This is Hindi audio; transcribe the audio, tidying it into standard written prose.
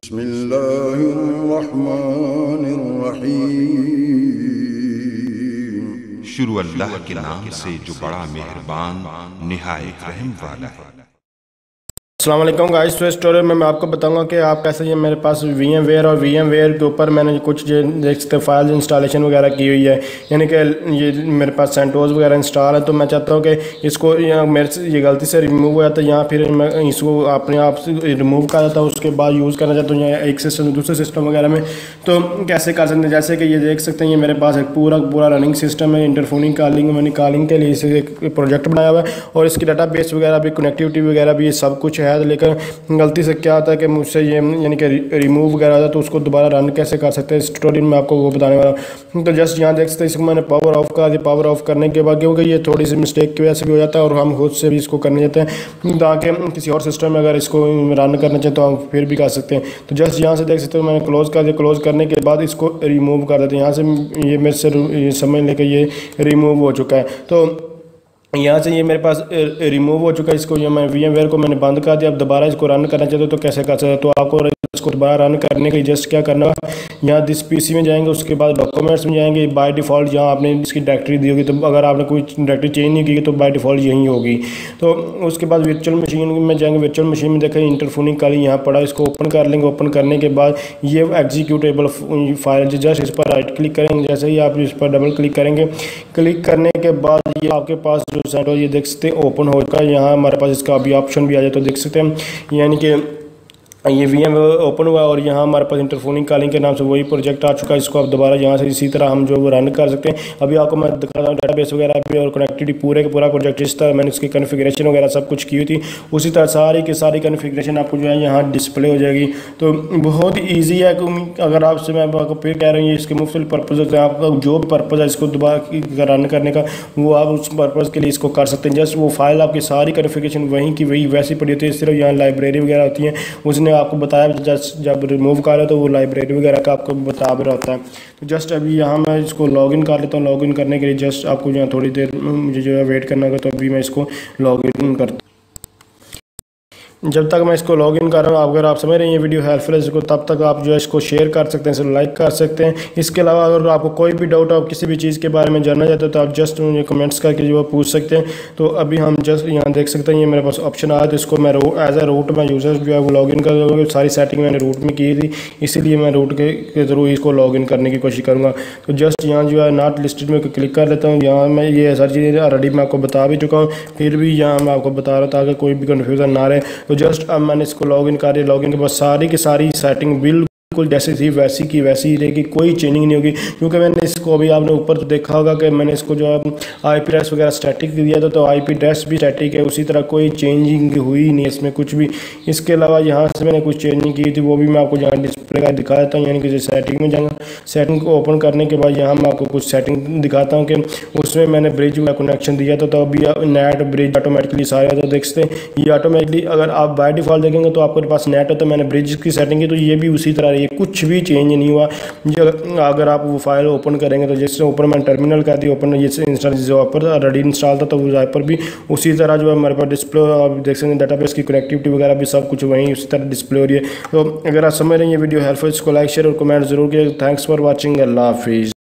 बिस्मिल्लाहिर्रहमानिर्रहीम। शुरू अल्लाह के नाम से जो बड़ा मेहरबान निहायत रहम वाला है। अस्सलाम वालेकुम गाइस। तो इस ट्यूटोरियल में मैं आपको बताऊंगा कि आप कैसे, ये मेरे पास VMware और VMware के ऊपर मैंने कुछ जो देख सकते फाइल्स इंस्टॉलेशन वगैरह की हुई है, यानी कि ये मेरे पास सेंटोस वगैरह इंस्टॉल है। तो मैं चाहता हूं कि इसको मेरे से ये गलती से रिमूव हो जाता है, यहाँ फिर मैं इसको अपने आप से रिमूव कर देता हूँ, उसके बाद यूज़ करना चाहता हूँ यहाँ एक सिस्टम दूसरे सिस्टम वगैरह में। तो कैसे कर सकते हैं, जैसे कि ये देख सकते हैं ये मेरे पास एक पूरा रनिंग सिस्टम है। इंटरफोनिंग कॉलिंग मैंने कॉलिंग के लिए इसे एक प्रोजेक्ट बनाया हुआ है और इसकी डाटा बेस वगैरह भी, कनेक्टिविटी वगैरह भी, ये सब कुछ है। लेकिन गलती से क्या होता है कि मुझसे ये यानी कि रिमूव वगैरह होता है, तो उसको दोबारा रन कैसे कर सकते हैं इस ट्यूटोरियल में आपको वो बताने वाला हूँ। तो जस्ट यहाँ देख सकते हैं, इसको मैंने पावर ऑफ कर दिया। पावर ऑफ करने के बाद क्योंकि ये थोड़ी सी मिस्टेक की वजह से भी हो जाता है और हम खुद से भी इसको करने जाते हैं, ताकि किसी और सिस्टम में अगर इसको रन करना चाहें तो हम फिर भी कर सकते हैं। तो जस्ट यहाँ से देख सकते हो मैंने क्लोज़ कर दिया। क्लोज़ करने के बाद इसको रिमूव कर देते हैं। यहाँ से ये मेरे से समझ लेके ये रिमूव हो चुका है। तो यहाँ से ये मेरे पास रिमूव हो चुका है। इसको ये मैं VMware को मैंने बंद कर दिया। अब दोबारा इसको रन करना चाहते हो तो कैसे कर सकते हो, तो आपको इसको दोबारा रन करने के लिए जस्ट क्या करना है, यहाँ दिस PC में जाएंगे, उसके बाद डॉक्यूमेंट्स में जाएंगे। बाय डिफ़ॉल्ट जहाँ आपने इसकी डायरेक्टरी दी होगी, तो अगर आपने कोई डायरेक्टरी चेंज नहीं की तो बाय डिफ़ॉल्ट यहीं होगी। तो उसके बाद वर्चुअल मशीन में जाएंगे। वर्चुअल मशीन में देखें इंटरफोनिक कॉलिंग यहाँ पड़ा, इसको ओपन कर लेंगे। ओपन करने के बाद ये एग्जीक्यूटेबल फाइल, जस्ट इस पर राइट क्लिक करेंगे। जैसे ही आप इस पर डबल क्लिक करेंगे, क्लिक करने के बाद ये आपके पास जो सेट हो ये देख सकते हैं ओपन हो चुका है। यहाँ हमारे पास इसका अभी ऑप्शन भी आ जाए तो देख सकते हैं, यानी कि ये VMware ओपन हुआ और यहाँ हमारे पास इंटरफोनिक कॉलिंग के नाम से वही प्रोजेक्ट आ चुका है। इसको अब दोबारा यहाँ से इसी तरह हम जो रन कर सकते हैं। अभी आपको मैं दिखा रहा हूँ डेटाबेस वगैरह भी और कनेक्टिविटी पूरे का पूरा प्रोजेक्ट जिस तरह मैंने इसकी कॉन्फ़िगरेशन वगैरह सब कुछ की हुई थी, उसी तरह सारी की सारी कॉन्फ़िगरेशन आपको जो है यहाँ डिस्प्ले हो जाएगी। तो बहुत ईजी है। अगर आपसे मैं आपको फिर कह रहा हूँ, ये इसके मुख्तलिफ पर्पज़ होते हैं। आपका जो भी पर्पज़ है इसको दोबारा रन करने का, वो आप उस पर्पज़ के लिए इसको कर सकते हैं। जस्ट वो फाइल आपकी सारी कॉन्फ़िगरेशन वहीं की वही वैसी पड़ी होती है। सिर्फ यहाँ लाइब्रेरी वगैरह होती है, उसने आपको बताया जब रिमूव कर रहे तो वो लाइब्रेरी वगैरह का आपको बता भी रहा होता है। तो जस्ट अभी यहाँ मैं इसको लॉगिन कर लेता हूँ। लॉगिन करने के लिए जस्ट आपको यहाँ थोड़ी देर मुझे जो है वेट करना होगा। तो अभी मैं इसको लॉगिन करता हूँ। जब तक मैं इसको लॉगिन कर रहा हूँ, अगर आप समझ रहे हैं ये वीडियो हेल्पफुल है इसको, तब तक आप जो है इसको शेयर कर सकते हैं, इसको लाइक कर सकते हैं। इसके अलावा अगर आपको कोई भी डाउट हो, आप किसी भी चीज़ के बारे में जानना चाहते हो, तो आप जस्ट मुझे कमेंट्स करके जो पूछ सकते हैं। तो अभी हम जस्ट यहाँ देख सकते हैं ये मेरे पास ऑप्शन आया, तो इसको मैं एज ए रूट में यूज़र जो है वो लॉगिन कर दूँगा। सारी सेटिंग मैंने रूट में की थी, इसीलिए मैं रूट के थ्रू इसको लॉगिन करने की कोशिश करूँगा। तो जस्ट यहाँ जो है नॉट लिस्टेड में क्लिक कर लेता हूँ। यहाँ मैं ये सारी चीज़ें ऑलरेडी मैं आपको बता भी चुका हूँ, फिर भी यहाँ मैं आपको बता रहा था कि कोई भी कन्फ्यूज़न ना रहे। तो जस्ट अब मैंने इसको लॉगिन कर दिया। लॉगिन के बाद सारी की सारी सेटिंग बिल्कुल जैसे थी वैसी की वैसी ही रहेगी, कोई चेंजिंग नहीं होगी। क्योंकि मैंने इसको अभी आपने ऊपर तो देखा होगा कि मैंने इसको जो है IP एड्रेस वगैरह स्टैटिक दिया था, तो IP एड्रेस भी स्टैटिक है, उसी तरह कोई चेंजिंग हुई नहीं इसमें कुछ भी। इसके अलावा यहाँ से मैंने कुछ चेंजिंग की थी, वो भी मैं आपको यहाँ डिस्प्ले का दिखा देता हूँ। यानी कि सेटिंग में जाऊँगा, सेटिंग को ओपन करने के बाद यहाँ मैं आपको कुछ सेटिंग दिखाता हूँ कि उसमें मैंने ब्रिज का कनेक्शन दिया था। तो अभी नेट ब्रिज ऑटोमेटिकली सारे तो देख सकते हैं ये ऑटोमेटिकली, अगर आप बाय डिफ़ॉल्ट देखेंगे तो आपके पास नेट है, तो मैंने ब्रिज की सेटिंग की तो ये भी उसी तरह रही है, कुछ भी चेंज नहीं हुआ। अगर आप वो फाइल ओपन करेंगे तो जैसे ऊपर मैंने टर्मिनल कर दी ओपन, ये इंस्टॉल जो ऊपर ऑलरेडी इंस्टॉल था तो वो पर भी उसी तरह जो है हमारे पास डिस्प्ले, आप देख सकते हैं डाटाबेस की कनेक्टिविटी वगैरह भी सब कुछ वहीं उसी तरह डिस्प्ले हो रही है। तो अगर आप समझ रहे हैं ये वीडियो हेल्पफुल, इसको लाइक शेयर और कमेंट जरूर किया। Thanks for watching. अल्लाह हाफिज़।